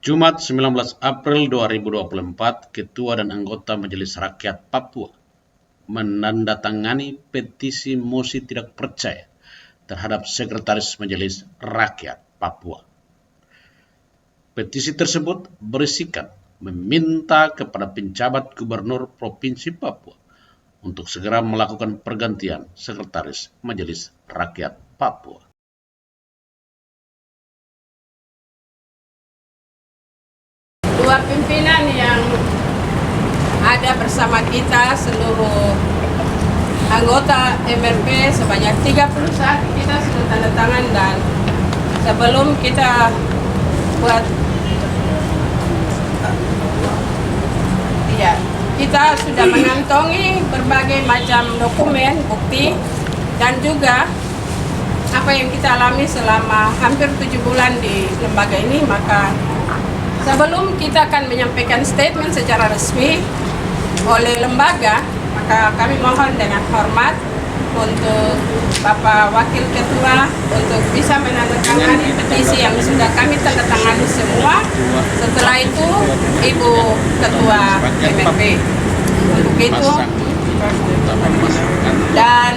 Jumat 19 April 2024, Ketua dan anggota Majelis Rakyat Papua menandatangani petisi mosi tidak percaya terhadap Sekretaris Majelis Rakyat Papua. Petisi tersebut berisikan meminta kepada penjabat Gubernur Provinsi Papua untuk segera melakukan pergantian Sekretaris Majelis Rakyat Papua. Dua pimpinan yang ada bersama kita, seluruh anggota MRP sebanyak 31 kita sudah tanda tangan, dan sebelum kita buat kita sudah mengantongi berbagai macam dokumen, bukti, dan juga apa yang kita alami selama hampir 7 bulan di lembaga ini. Maka sebelum kita akan menyampaikan statement secara resmi oleh lembaga, maka kami mohon dengan hormat untuk Bapak Wakil Ketua untuk bisa menandatangani petisi yang sudah kami tandatangani semua. Setelah itu Ibu Ketua MRP. Untuk itu, dan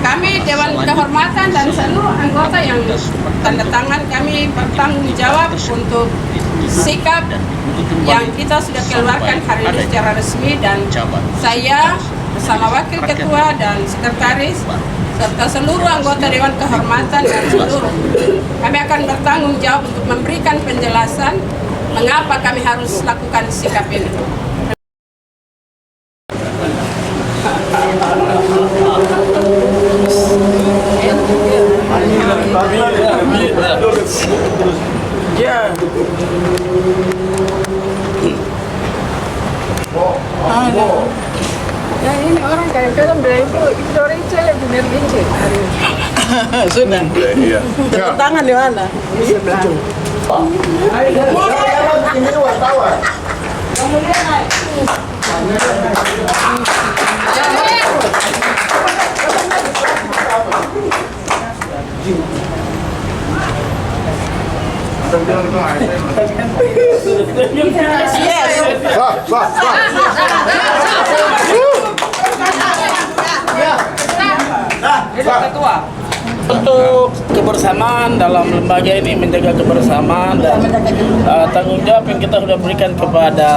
kami Dewan Kehormatan dan seluruh anggota yang tanda tangan, kami bertanggung jawab untuk sikap yang kita sudah keluarkan hari ini secara resmi, dan saya bersama Wakil Ketua dan Sekretaris serta seluruh anggota Dewan Kehormatan dan seluruh, kami akan bertanggung jawab untuk memberikan penjelasan mengapa kami harus lakukan sikap ini. Ya ini orang kadang-kadang bilang itu orang saya benar benci hari ini. Sudah. Iya. Tepuk tangan di mana? Di sebelah. Ini wartawan. Untuk kebersamaan dalam lembaga ini, menjaga kebersamaan dan tanggung jawab yang kita sudah berikan kepada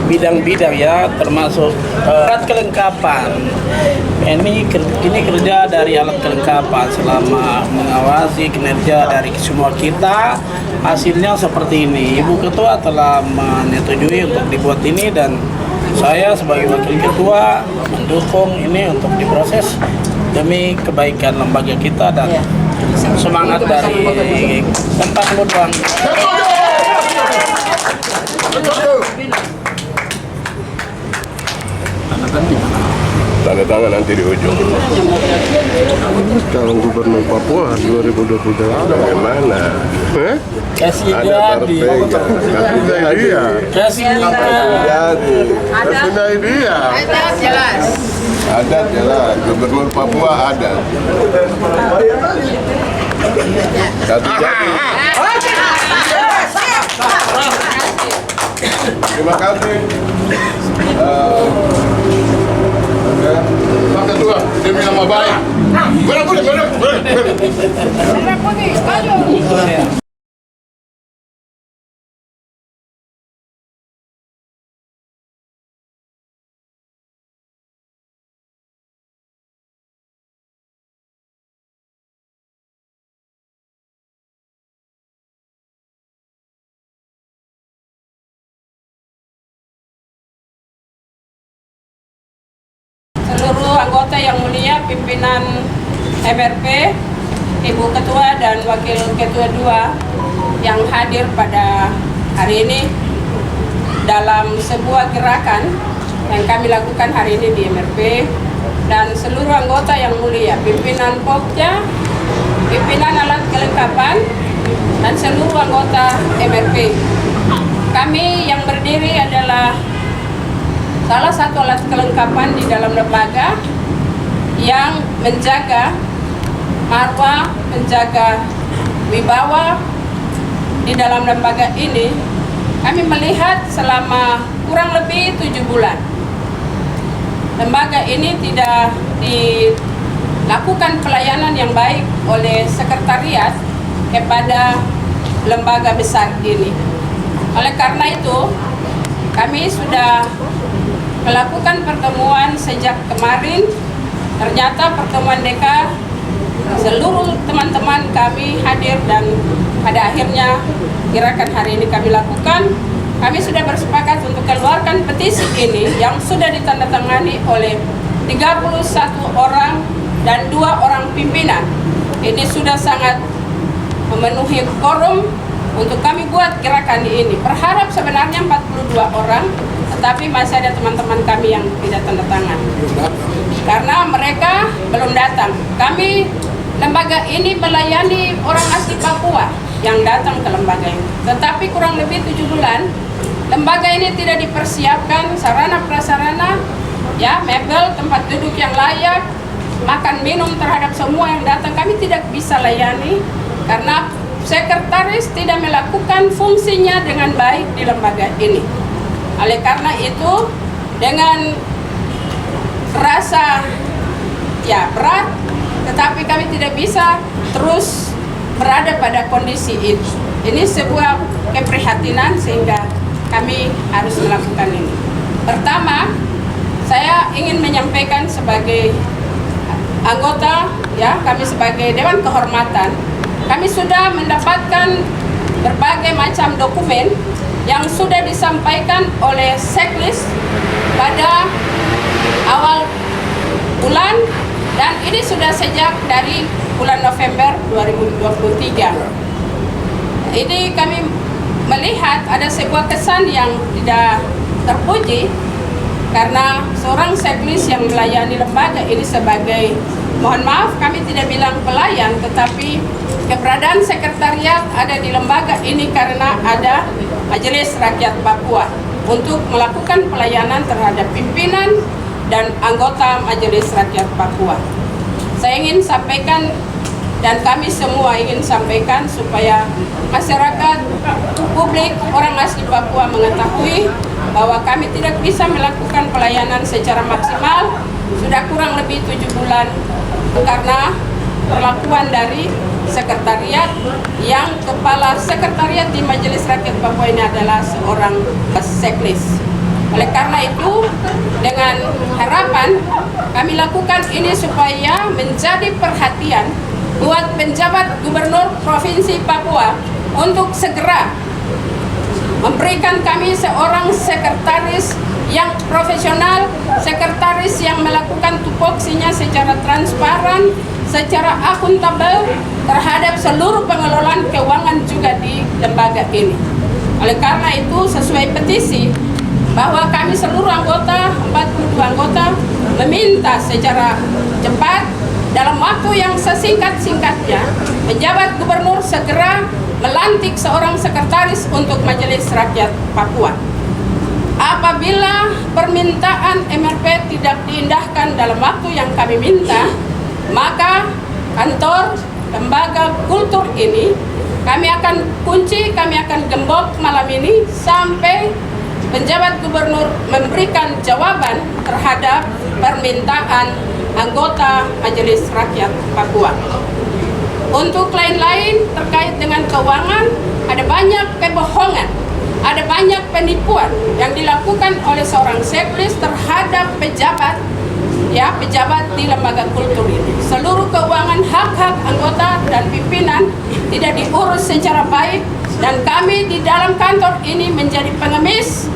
bidang-bidang, ya, termasuk alat kelengkapan. Ini kerja dari alat kelengkapan selama mengawasi kinerja dari semua kita. Hasilnya seperti ini. Ibu Ketua telah menyetujui untuk dibuat ini, dan saya sebagai Wakil Ketua mendukung ini untuk diproses demi kebaikan lembaga kita dan semangat dari tempat luang. Tanda tangan nanti di ujung. Calon Gubernur Papua 2023 bagaimana? Kasih Ada jadi. partai dia. Kasih Jadi. Ada dia. jelas. Ada jelas. Gubernur Papua ada. Satu jadi. Terima kasih. Pak Ketua, demi nama baik. Seluruh anggota yang mulia, pimpinan MRP, Ibu Ketua dan Wakil Ketua 2 yang hadir pada hari ini dalam sebuah gerakan yang kami lakukan hari ini di MRP, dan seluruh anggota yang mulia, pimpinan Pokja, pimpinan alat kelengkapan, dan seluruh anggota MRP. Kami yang berdiri adalah salah satu alat kelengkapan di dalam lembaga yang menjaga marwah, menjaga wibawa, di dalam lembaga ini, kami melihat selama kurang lebih 7 bulan lembaga ini tidak dilakukan pelayanan yang baik oleh sekretariat kepada lembaga besar ini. Oleh karena itu, kami sudah melakukan pertemuan sejak kemarin. Ternyata pertemuan DK, seluruh teman-teman kami hadir, dan pada akhirnya gerakan hari ini kami lakukan. Kami sudah bersepakat untuk keluarkan petisi ini yang sudah ditandatangani oleh 31 orang dan 2 orang pimpinan. Ini sudah sangat memenuhi quorum untuk kami buat gerakan ini. Berharap sebenarnya 42 orang, tetapi masih ada teman-teman kami yang tidak tanda tangan karena mereka belum datang. Kami lembaga ini melayani orang asli Papua yang datang ke lembaga ini, tetapi kurang lebih 7 bulan lembaga ini tidak dipersiapkan sarana prasarana, ya, mebel, tempat duduk yang layak, makan minum terhadap semua yang datang. Kami tidak bisa layani karena sekretaris tidak melakukan fungsinya dengan baik di lembaga ini. Oleh karena itu, dengan rasa berat, tetapi kami tidak bisa terus berada pada kondisi itu. Ini sebuah keprihatinan sehingga kami harus melakukan ini. Pertama, saya ingin menyampaikan sebagai anggota, kami sebagai Dewan Kehormatan, kami sudah mendapatkan berbagai macam dokumen yang sudah disampaikan oleh Seklis pada awal bulan, dan ini sudah sejak dari bulan November 2023. Ini kami melihat ada sebuah kesan yang tidak terpuji karena seorang Seklis yang melayani lembaga ini sebagai, mohon maaf kami tidak bilang pelayan, tetapi keberadaan sekretariat ada di lembaga ini karena ada Majelis Rakyat Papua untuk melakukan pelayanan terhadap pimpinan dan anggota Majelis Rakyat Papua. Saya ingin sampaikan dan kami semua ingin sampaikan supaya masyarakat, publik, orang asli Papua mengetahui bahwa kami tidak bisa melakukan pelayanan secara maksimal sudah kurang lebih 7 bulan karena perlakuan dari sekretariat, yang kepala sekretariat di Majelis Rakyat Papua ini adalah seorang Seklis. Oleh karena itu, dengan harapan kami lakukan ini supaya menjadi perhatian buat penjabat Gubernur Provinsi Papua untuk segera memberikan kami seorang sekretaris yang profesional, sekretaris yang melakukan tupoksinya secara transparan, secara akuntabel terhadap seluruh pengelolaan keuangan juga di lembaga ini. Oleh karena itu, sesuai petisi bahwa kami seluruh anggota, 42 anggota, meminta secara cepat dalam waktu yang sesingkat-singkatnya penjabat gubernur segera melantik seorang sekretaris untuk Majelis Rakyat Papua. Apabila permintaan MRP tidak diindahkan dalam waktu yang kami minta, maka kantor lembaga kultur ini kami akan kunci, kami akan gembok malam ini sampai penjabat gubernur memberikan jawaban terhadap permintaan anggota Majelis Rakyat Papua. Untuk lain-lain terkait dengan keuangan, ada banyak kebohongan, ada banyak penipuan yang dilakukan oleh seorang Seklis terhadap pejabat, pejabat di lembaga kultur ini. Seluruh keuangan hak-hak anggota dan pimpinan tidak diurus secara baik, dan kami di dalam kantor ini menjadi pengemis,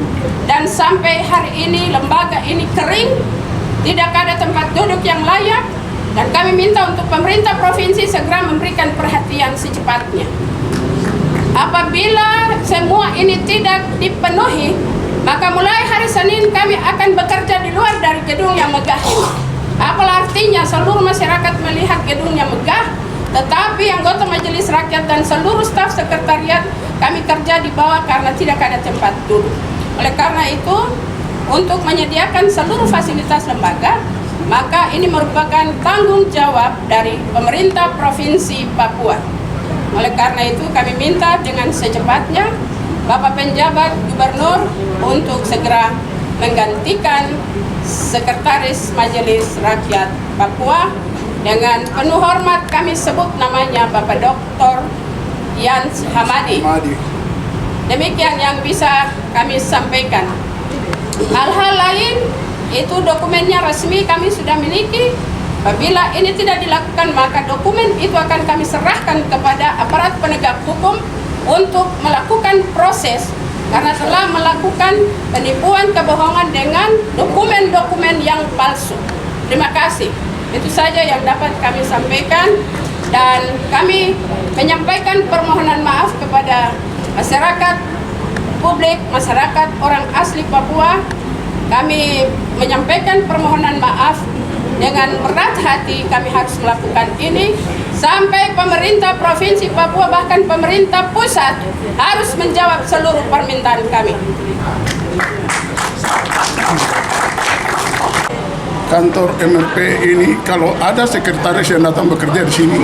dan sampai hari ini lembaga ini kering, tidak ada tempat duduk yang layak, dan kami minta untuk pemerintah provinsi segera memberikan perhatian secepatnya. Apabila semua ini tidak dipenuhi, maka mulai hari Senin kami akan bekerja di luar dari gedung yang megah ini. Apalah artinya seluruh masyarakat melihat gedung yang megah, tetapi anggota Majelis Rakyat dan seluruh staf sekretariat kami kerja di bawah karena tidak ada tempat duduk. Oleh karena itu, untuk menyediakan seluruh fasilitas lembaga, maka ini merupakan tanggung jawab dari pemerintah Provinsi Papua. Oleh karena itu kami minta dengan secepatnya Bapak Penjabat Gubernur untuk segera menggantikan Sekretaris Majelis Rakyat Papua. Dengan penuh hormat kami sebut namanya Bapak Dr. Yans Hamadi. Demikian yang bisa kami sampaikan. Hal-hal lain itu dokumennya resmi kami sudah miliki. Apabila ini tidak dilakukan, maka dokumen itu akan kami serahkan kepada aparat penegak hukum untuk melakukan proses, karena telah melakukan penipuan kebohongan dengan dokumen-dokumen yang palsu. Terima kasih. Itu saja yang dapat kami sampaikan, dan kami menyampaikan permohonan maaf kepada masyarakat publik, masyarakat orang asli Papua. Kami menyampaikan permohonan maaf dengan berat hati. Kami harus melakukan ini sampai pemerintah Provinsi Papua, bahkan pemerintah pusat harus menjawab seluruh permintaan kami. Kantor MRP ini, kalau ada sekretaris yang datang bekerja di sini,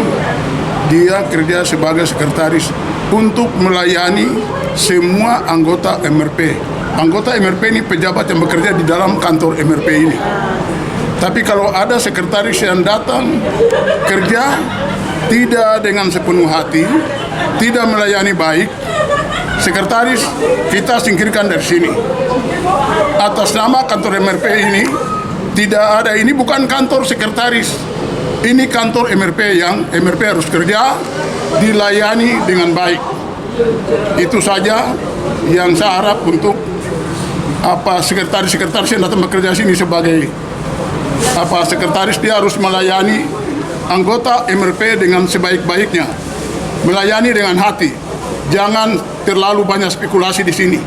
dia kerja sebagai sekretaris untuk melayani semua anggota MRP. Anggota MRP ini pejabat yang bekerja di dalam kantor MRP ini. Tapi kalau ada sekretaris yang datang kerja tidak dengan sepenuh hati, tidak melayani baik, sekretaris kita singkirkan dari sini. Atas nama kantor MRP ini, tidak ada, ini bukan kantor sekretaris, ini kantor MRP yang MRP harus kerja, dilayani dengan baik. Itu saja yang saya harap untuk sekretaris-sekretaris yang datang bekerja sini sebagai sekretaris, dia harus melayani anggota MRP dengan sebaik-baiknya, melayani dengan hati, jangan terlalu banyak spekulasi di sini.